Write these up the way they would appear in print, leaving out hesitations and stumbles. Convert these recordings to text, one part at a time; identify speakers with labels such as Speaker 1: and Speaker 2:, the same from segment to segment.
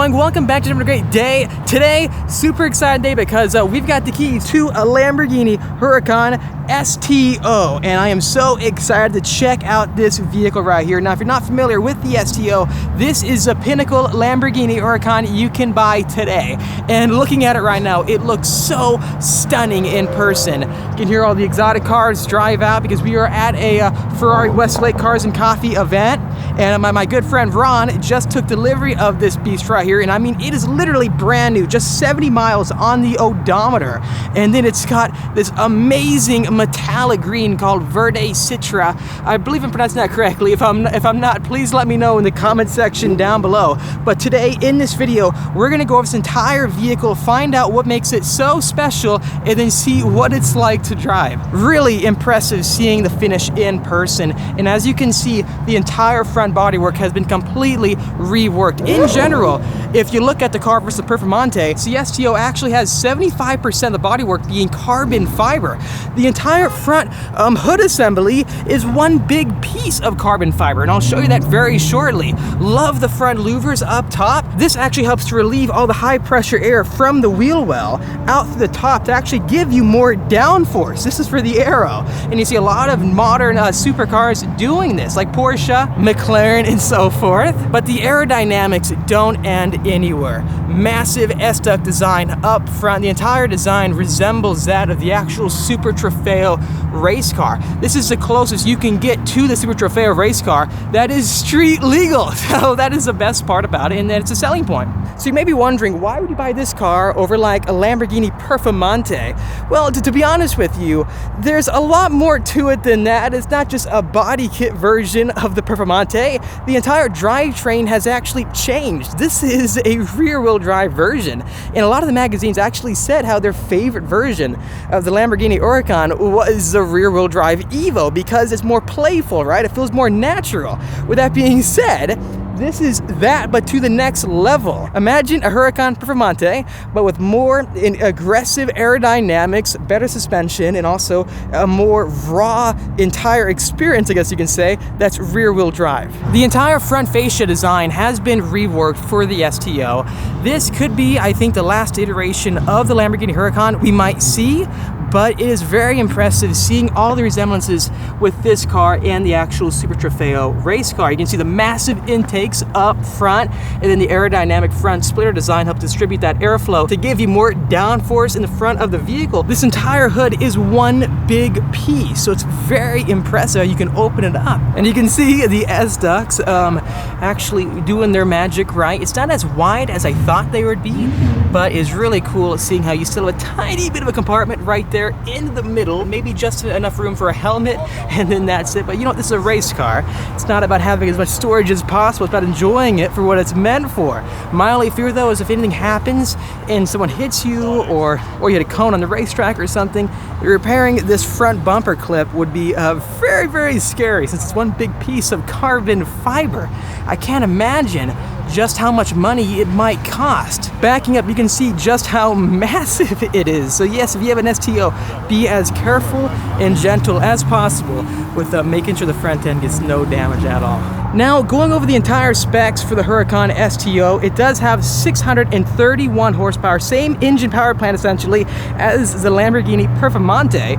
Speaker 1: along? Welcome back to another great day. Today, super excited day because we've got the keys to a Lamborghini Huracan STO, and I am so excited to check out this vehicle right here. Now, if you're not familiar with the STO, this is a pinnacle Lamborghini Huracan you can buy today. And looking at it right now, it looks so stunning in person. You can hear all the exotic cars drive out because we are at a Ferrari Westlake Cars and Coffee event. And my good friend Ron just took delivery of this beast right here. And I mean, it is literally brand new, just 70 miles on the odometer. And then it's got this amazing metallic green called Verde Citra. I believe I'm pronouncing that correctly. If I'm not, please let me know in the comment section down below. But today in this video, we're gonna go over this entire vehicle, find out what makes it so special, and then see what it's like to drive. Really impressive seeing the finish in person. And as you can see, the entire front bodywork has been completely reworked. In general, if you look at the car versus the Performante, the STO actually has 75% of the bodywork being carbon fiber. The entire front hood assembly is one big piece of carbon fiber, and I'll show you that very shortly. Love the front louvers up top. This actually helps to relieve all the high pressure air from the wheel well out through the top to actually give you more downforce. This is for the aero, and you see a lot of modern supercars doing this, like Porsche, McLaren, and so forth. But the aerodynamics don't end anywhere. Massive S-duct design up front. The entire design resembles that of the actual Super Trofeo race car. This is the closest you can get to the Super Trofeo race car that is street legal. So that is the best part about it, and then it's a selling point. So you may be wondering, why would you buy this car over like a Lamborghini Performante? Well, to be honest with you, there's a lot more to it than that. It's not just a body kit version of the Performante. The entire drivetrain has actually changed. This is a rear-wheel drive version, and a lot of the magazines actually said how their favorite version of the Lamborghini Huracan was the rear-wheel drive Evo because it's more playful, right? It feels more natural. With that being said, this is that, but to the next level. Imagine a Huracan Performante, but with more aggressive aerodynamics, better suspension, and also a more raw entire experience, I guess you can say, that's rear-wheel drive. The entire front fascia design has been reworked for the STO. This could be, I think, the last iteration of the Lamborghini Huracan we might see, but it is very impressive seeing all the resemblances with this car and the actual Super Trofeo race car. You can see the massive intakes up front, and then the aerodynamic front splitter design helps distribute that airflow to give you more downforce in the front of the vehicle. This entire hood is one big piece, so it's very impressive. You can open it up, and you can see the S-ducts actually doing their magic right. It's not as wide as I thought they would be, but it's really cool seeing how you still have a tiny bit of a compartment right there in the middle, maybe just enough room for a helmet, and then that's it. But you know, this is a race car. It's not about having as much storage as possible. It's about enjoying it for what it's meant for. My only fear though is if anything happens and someone hits you, or you hit a cone on the racetrack or something, repairing this front bumper clip would be very, very scary since it's one big piece of carbon fiber. I can't imagine just how much money it might cost. Backing up, you can see just how massive it is. So yes, if you have an STO, be as careful and gentle as possible with making sure the front end gets no damage at all. Now, going over the entire specs for the Huracan STO, it does have 631 horsepower, same engine power plant essentially as the Lamborghini Performante.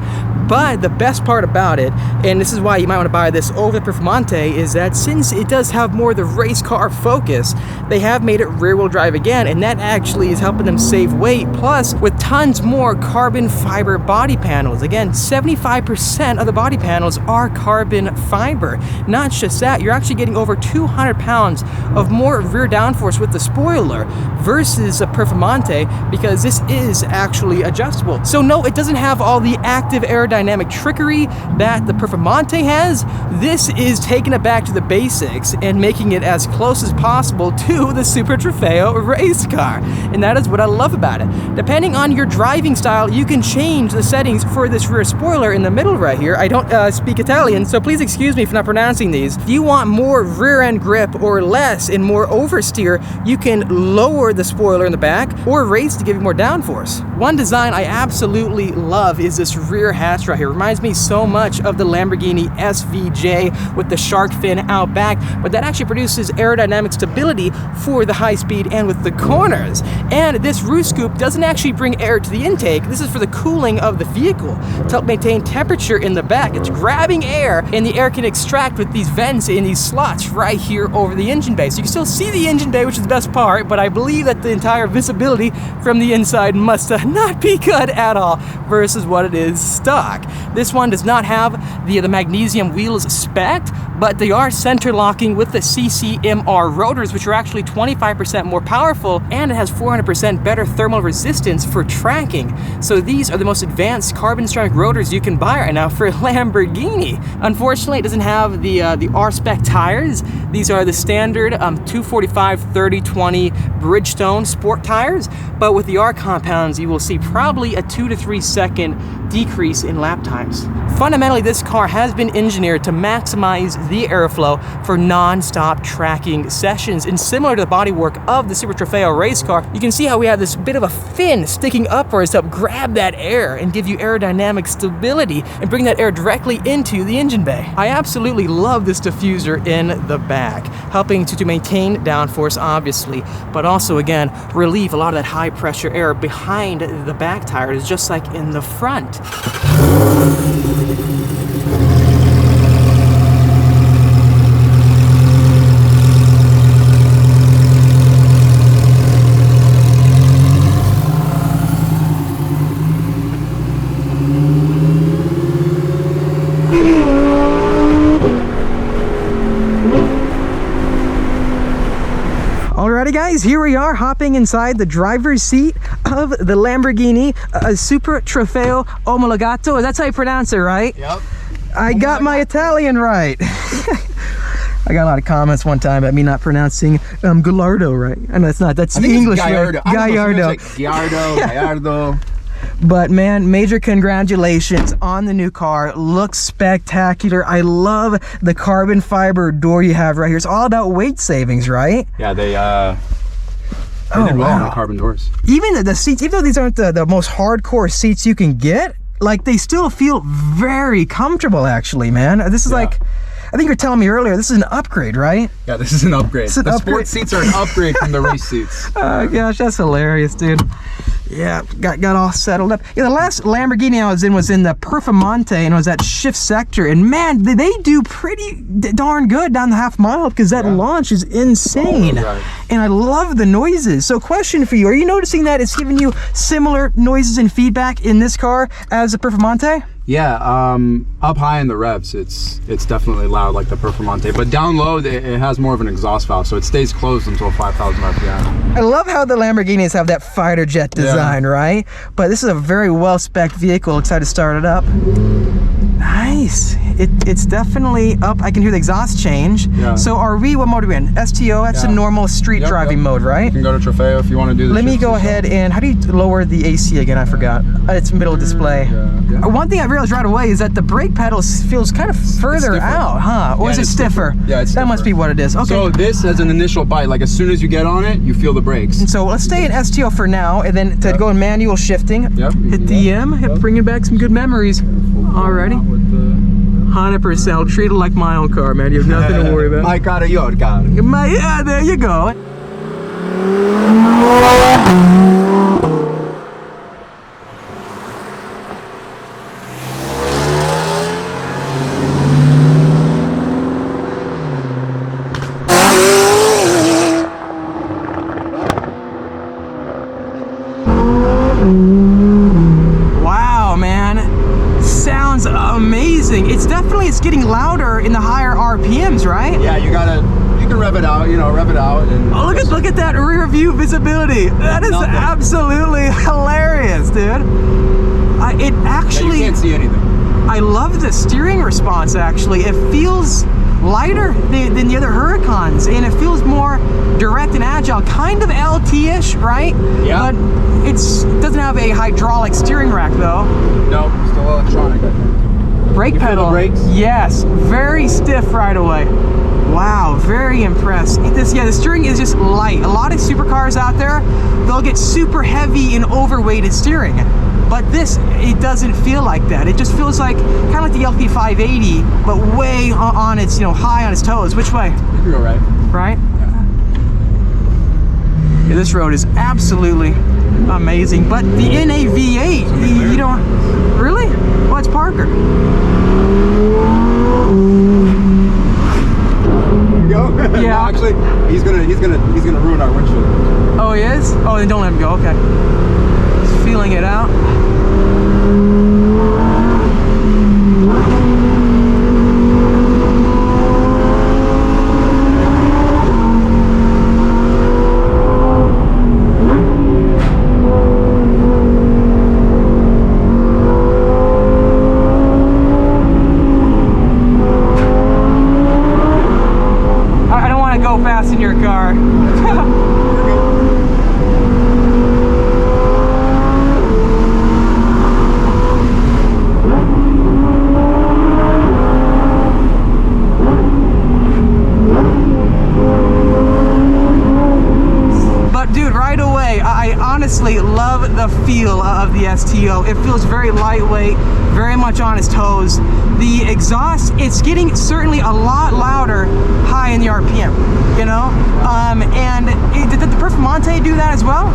Speaker 1: But the best part about it, and this is why you might want to buy this over the Performante, is that since it does have more of the race car focus, they have made it rear-wheel drive again, and that actually is helping them save weight, plus with tons more carbon fiber body panels. Again, 75% of the body panels are carbon fiber. Not just that, you're actually getting over 200 pounds of more rear downforce with the spoiler versus a Performante, because this is actually adjustable. So no, it doesn't have all the active aerodynamic trickery that the Performante has. This is taking it back to the basics and making it as close as possible to the Super Trofeo race car, and that is what I love about it. Depending on your driving style, you can change the settings for this rear spoiler in the middle right here. I don't speak Italian, so please excuse me for not pronouncing these. If you want more rear end grip or less and more oversteer, you can lower the spoiler in the back or raise to give you more downforce. One design I absolutely love is this rear hatch right here. It reminds me so much of the Lamborghini SVJ with the shark fin out back, but that actually produces aerodynamic stability ability for the high speed and with the corners. And this roof scoop doesn't actually bring air to the intake. This is for the cooling of the vehicle to help maintain temperature in the back. It's grabbing air, and the air can extract with these vents in these slots right here over the engine bay. So you can still see the engine bay, which is the best part, but I believe that the entire visibility from the inside must not be good at all versus what it is stock. This one does not have the magnesium wheels spec'd, but they are center locking with the CCMR rotors, which are actually 25% more powerful, and it has 400% better thermal resistance for tracking. So these are the most advanced carbon ceramic rotors you can buy right now for Lamborghini. Unfortunately, it doesn't have the R-Spec tires. These are the standard 245/30/20 Bridgestone sport tires, but with the R compounds, you will see probably a 2 to 3 second decrease in lap times. Fundamentally, this car has been engineered to maximize the airflow for non-stop tracking sessions, and similar to the bodywork of the Super Trofeo race car, you can see how we have this bit of a fin sticking upwards to help grab that air and give you aerodynamic stability and bring that air directly into the engine bay. I absolutely love this diffuser in the back, helping to maintain downforce, obviously, but also, again, relieve a lot of that high pressure air behind the back tires, just like in the front. Alrighty guys, here we are hopping inside the driver's seat of the Lamborghini Super Trofeo Omologato. That's how you pronounce it, right?
Speaker 2: Yep.
Speaker 1: I got my Italian right. I got a lot of comments one time about me not pronouncing Gallardo right. And that's not, that's the English
Speaker 2: Gallardo.
Speaker 1: Right? Gallardo.
Speaker 2: Like Gallardo.
Speaker 1: But man, major congratulations on the new car. Looks spectacular. I love the carbon fiber door you have right here. It's all about weight savings, right?
Speaker 2: Yeah, they did well on the carbon doors. Even
Speaker 1: the seats, even though these aren't the most hardcore seats you can get, like they still feel very comfortable actually, man. This is like, I think you were telling me earlier, this is an upgrade, right?
Speaker 2: Yeah, this is an upgrade. The sports seats are an upgrade from the race seats.
Speaker 1: Oh gosh, that's hilarious, dude. Yeah, got all settled up. Yeah, the last Lamborghini I was in the Performante, and it was that shift sector, and man, they do pretty darn good down the half mile because that launch is insane. Oh, right. And I love the noises. So question for you, are you noticing that it's giving you similar noises and feedback in this car as the Performante?
Speaker 2: Yeah, up high in the revs, it's definitely loud like the Performante, but down low, it has more of an exhaust valve, so it stays closed until 5,000 RPM.
Speaker 1: I love how the Lamborghinis have that fighter jet design, right? But this is a very well-spec'd vehicle. Excited to start it up. Nice. It's definitely up. I can hear the exhaust change. Yeah. So are we, what mode are we in? STO, that's a normal street driving mode, right? You
Speaker 2: can go to Trofeo if you want to do this.
Speaker 1: Let me go ahead and, how do you lower the AC again? I forgot. It's middle display. Yeah. One thing I realized right away is that the brake pedal feels kind of further out, huh? Or is it stiffer?
Speaker 2: Yeah, it's stiffer.
Speaker 1: That must be what it is. Okay.
Speaker 2: So this has an initial bite, like as soon as you get on it, you feel the brakes.
Speaker 1: And so let's stay in STO for now, and then to go in manual shifting, hit the M, bringing back some good memories. Alrighty. 100%. I'll treat it like my own car, man. You have nothing to worry about.
Speaker 2: My car, your car.
Speaker 1: Yeah, there you go. Wow, man. Sounds amazing. It's getting louder in the higher RPMs, right?
Speaker 2: Yeah, you can rev it out, rev it out. And
Speaker 1: oh, look at that rear view visibility. That is absolutely hilarious, dude. It actually,
Speaker 2: you can't see anything.
Speaker 1: I love the steering response, actually. It feels lighter than the other Huracans, and it feels more direct and agile, kind of LT-ish, right?
Speaker 2: Yeah.
Speaker 1: But it doesn't have a hydraulic steering rack, though.
Speaker 2: No, still electronic, I think.
Speaker 1: Brake pedal,
Speaker 2: brakes?
Speaker 1: Yes, very stiff right away. Wow, very impressed. The steering is just light. A lot of supercars out there, they'll get super heavy and overweighted steering. But this, it doesn't feel like that. It just feels like, kind of like the LP580, but way on its, high on its toes. Which way?
Speaker 2: You can go right.
Speaker 1: Right? Yeah, this road is absolutely amazing. But the NAV8, you don't really? Well, it's Parker.
Speaker 2: Go.
Speaker 1: Yeah.
Speaker 2: No, actually, he's gonna ruin our windshield.
Speaker 1: Oh, he is? Oh, then don't let him go. Okay. Just feeling it out. Fast in your car. But dude, right away, I honestly love the feel of the STO. It feels very lightweight, very much on its toes. The exhaust, it's getting certainly a lot louder high in the RPM, you know? And did the Performante do that as well?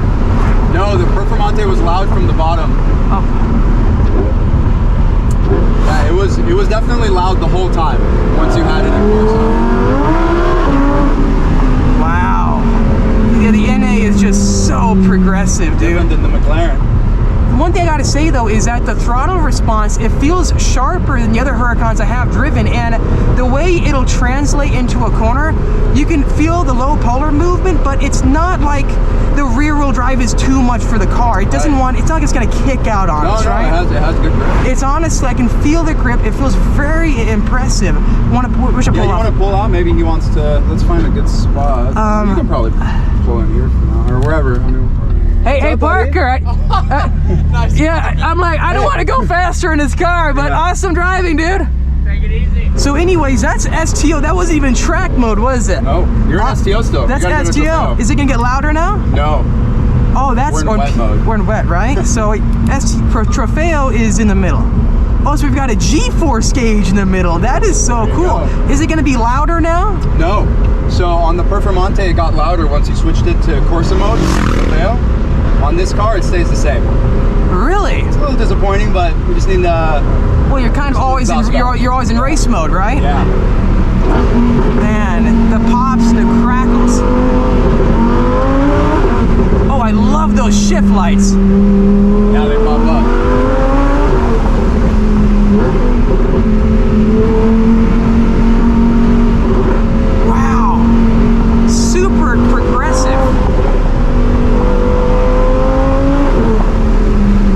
Speaker 2: No, the Performante was loud from the bottom.
Speaker 1: Oh.
Speaker 2: Yeah, it was definitely loud the whole time once you had it in course.
Speaker 1: Wow. Yeah, the NA is just so progressive, dude.
Speaker 2: Different than the McLaren.
Speaker 1: One thing I gotta say though is that the throttle response, it feels sharper than the other Huracans I have driven, and the way it'll translate into a corner, you can feel the low polar movement, but it's not like the rear wheel drive is too much for the car. It doesn't want, it's not like it's gonna kick out on us, right?
Speaker 2: It has good grip.
Speaker 1: It's honestly, I can feel the grip. It feels very impressive. We should pull
Speaker 2: you
Speaker 1: off.
Speaker 2: want to pull out? Maybe he wants to, let's find a good spot. You can probably pull in here for now, or wherever. I mean,
Speaker 1: Hey, Parker. Nice. Yeah, I'm like, I don't want to go faster in this car, but awesome driving, dude.
Speaker 3: Take it easy.
Speaker 1: So anyways, that's STO. That wasn't even track mode, was it?
Speaker 2: No, you're in STO still.
Speaker 1: That's STO. Is it going to get louder now?
Speaker 2: No.
Speaker 1: Oh, that's...
Speaker 2: We're in wet mode.
Speaker 1: We're in wet, right? So Trofeo is in the middle. Oh, so we've got a G-force gauge in the middle. That is so cool. Is it going to be louder now?
Speaker 2: No. So on the Performante, it got louder once you switched it to Corsa mode. Trofeo. On this car, it stays the same.
Speaker 1: Really?
Speaker 2: It's a little disappointing, but we just need the...
Speaker 1: Well, you're kind of always in, you're always in race mode, right?
Speaker 2: Yeah.
Speaker 1: Man, the pops and the crackles. Oh, I love those shift lights.
Speaker 2: Now they pop up.
Speaker 1: Wow. Super progressive.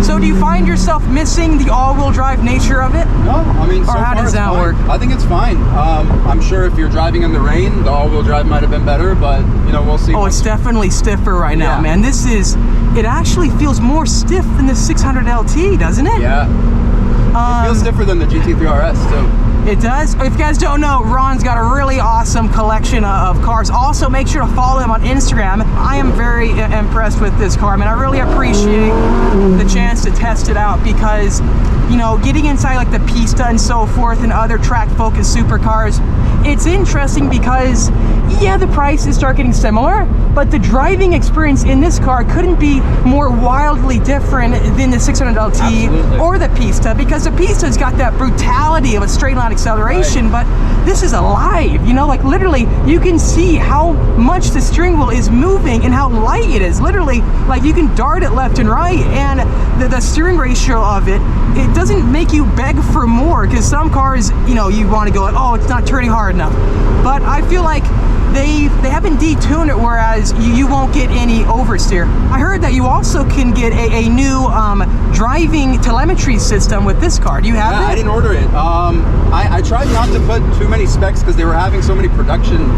Speaker 1: So do you find yourself missing the all-wheel drive nature of it?
Speaker 2: No, I mean, so
Speaker 1: or how does that work?
Speaker 2: I think it's fine. I'm sure if you're driving in the rain, the all-wheel drive might have been better, but you know, we'll see.
Speaker 1: Oh, it's definitely stiffer right now, man. This is, it actually feels more stiff than the 600 LT, doesn't it?
Speaker 2: Yeah. It feels stiffer than the GT3 RS too.
Speaker 1: It does. If you guys don't know, Ron's got a really awesome collection of cars. Also, make sure to follow him on Instagram. I am very impressed with this car, man. I really appreciate the chance to test it out because, you know, getting inside like the Pista and so forth and other track-focused supercars, it's interesting because, yeah, the prices start getting similar, but the driving experience in this car couldn't be more wildly different than the 600 LT or the Pista, because the Pista's got that brutality of a straight line acceleration, but this is alive, you know, like literally you can see how much the steering wheel is moving and how light it is. Literally, like you can dart it left and right, and the steering ratio of it doesn't make you beg for more, because some cars, you know, you want to go like, oh, it's not turning hard enough, but I feel like they haven't detuned it, whereas you won't get any oversteer. I heard that you also can get a new driving telemetry system with this car. Do you have it?
Speaker 2: I didn't order it. I tried not to put too many specs because they were having so many production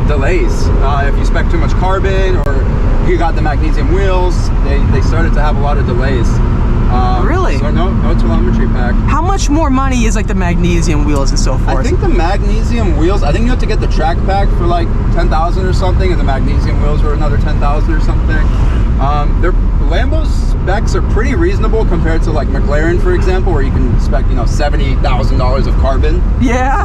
Speaker 2: delays. If you spec too much carbon or you got the magnesium wheels, they started to have a lot of delays.
Speaker 1: Really?
Speaker 2: So no telemetry pack.
Speaker 1: How much more money is like the magnesium wheels and so forth?
Speaker 2: I think the magnesium wheels, I think you have to get the track pack for like 10,000 or something, and the magnesium wheels were another 10,000 or something. Lambo's specs are pretty reasonable compared to like McLaren, for example, where you can spec, you know, $70,000 of carbon.
Speaker 1: Yeah.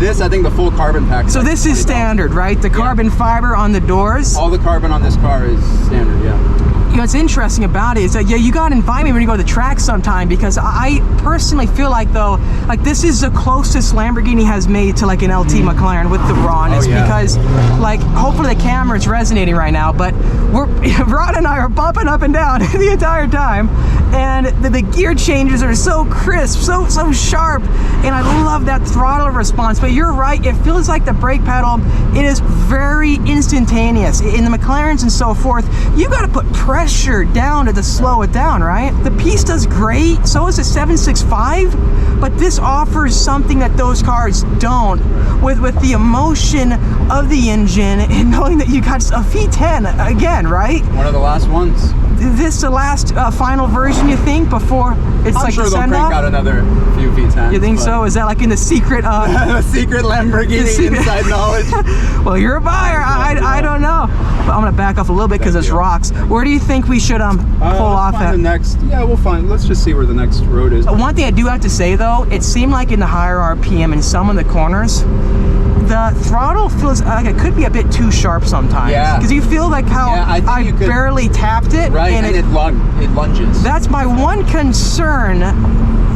Speaker 2: This, I think the full carbon pack.
Speaker 1: So
Speaker 2: like
Speaker 1: this is standard, right? The carbon fiber on the doors.
Speaker 2: All the carbon on this car is standard, yeah.
Speaker 1: You know, what's interesting about it is that, yeah, you gotta invite me when you go to the track sometime, because I personally feel like, though, like this is the closest Lamborghini has made to like an LT McLaren with the rawness, because like hopefully the camera's resonating right now, but Rod and I are bumping up and down the entire time, and the gear changes are so crisp, so sharp, and I love that throttle response. But you're right, it feels like the brake pedal, it is very instantaneous. In the McLarens and so forth, you got to put pressure down to slow it down, right? The Pista's great, so is the 765, but this offers something that those cars don't, with the emotion of the engine and knowing that you got a V10 again, right?
Speaker 2: One of the last ones.
Speaker 1: This the last final version, you think, before it's
Speaker 2: I'm
Speaker 1: like
Speaker 2: sure
Speaker 1: the
Speaker 2: they'll crank
Speaker 1: send-off?
Speaker 2: out another few V10s.
Speaker 1: You think so? Is that like in the secret?
Speaker 2: The secret Lamborghini inside knowledge.
Speaker 1: Well, you're a buyer. I don't know. But I'm gonna back off a little bit because it's rocks. Where do you think we should pull off at?
Speaker 2: The next. Yeah, we'll find. Let's just see where the next road is.
Speaker 1: One thing I do have to say though, it seemed like in the higher RPM in some of the corners, the throttle feels like it could be a bit too sharp sometimes. Yeah. Because you feel like how I barely tapped it.
Speaker 2: Right, and it lunges.
Speaker 1: That's my one concern.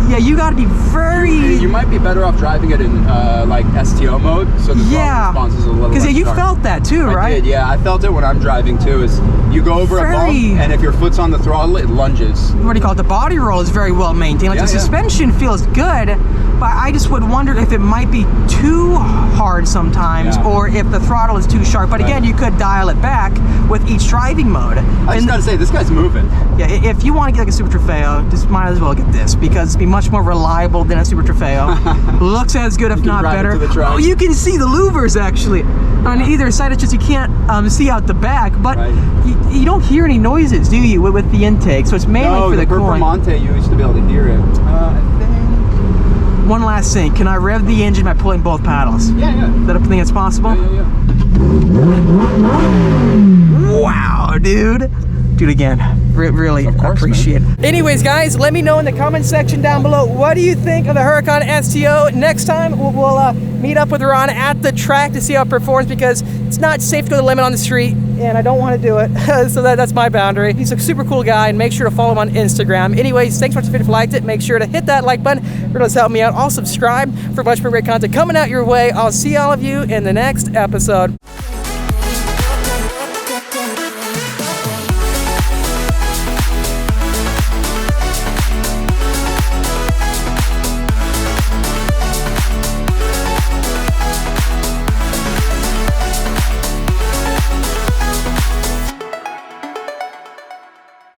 Speaker 1: Yeah, you got to be very...
Speaker 2: You might be better off driving it in like STO mode, so the throttle response is a little less
Speaker 1: you
Speaker 2: sharp.
Speaker 1: felt that too, right?
Speaker 2: I did, yeah. I felt it when I'm driving too, is you go over a bump, and if your foot's on the throttle, it lunges.
Speaker 1: What do you call it? The body roll is very well maintained. Like the suspension feels good, but I just would wonder if it might be too hard sometimes, or if the throttle is too sharp. But again, you could dial it back with each driving mode.
Speaker 2: I just gotta say, this guy's moving.
Speaker 1: Yeah, if you want to get like a Super Trofeo, just might as well get this, because it'd be much more reliable than a Super Trofeo. Looks as good, if not better. Oh, you can see the louvers actually on either side. It's just you can't see out the back, but you don't hear any noises, do you, with the intake? So it's mainly for the cooling.
Speaker 2: Performante, you used to be able to hear it. I think.
Speaker 1: One last thing, can I rev the engine by pulling both paddles?
Speaker 2: Yeah.
Speaker 1: Is that a thing that's possible?
Speaker 2: Yeah.
Speaker 1: Wow, dude. Do it again. Really appreciate it. Anyways, guys, let me know in the comment section down below, what do you think of the Huracan STO? Next time, we'll meet up with Ron at the track to see how it performs, because it's not safe to go the limit on the street, and I don't want to do it. So that's my boundary. He's a super cool guy, and make sure to follow him on Instagram. Anyways, thanks so much for if you liked it. Make sure to hit that like button. It really does help me out. Also, subscribe for much more great content coming out your way. I'll see all of you in the next episode.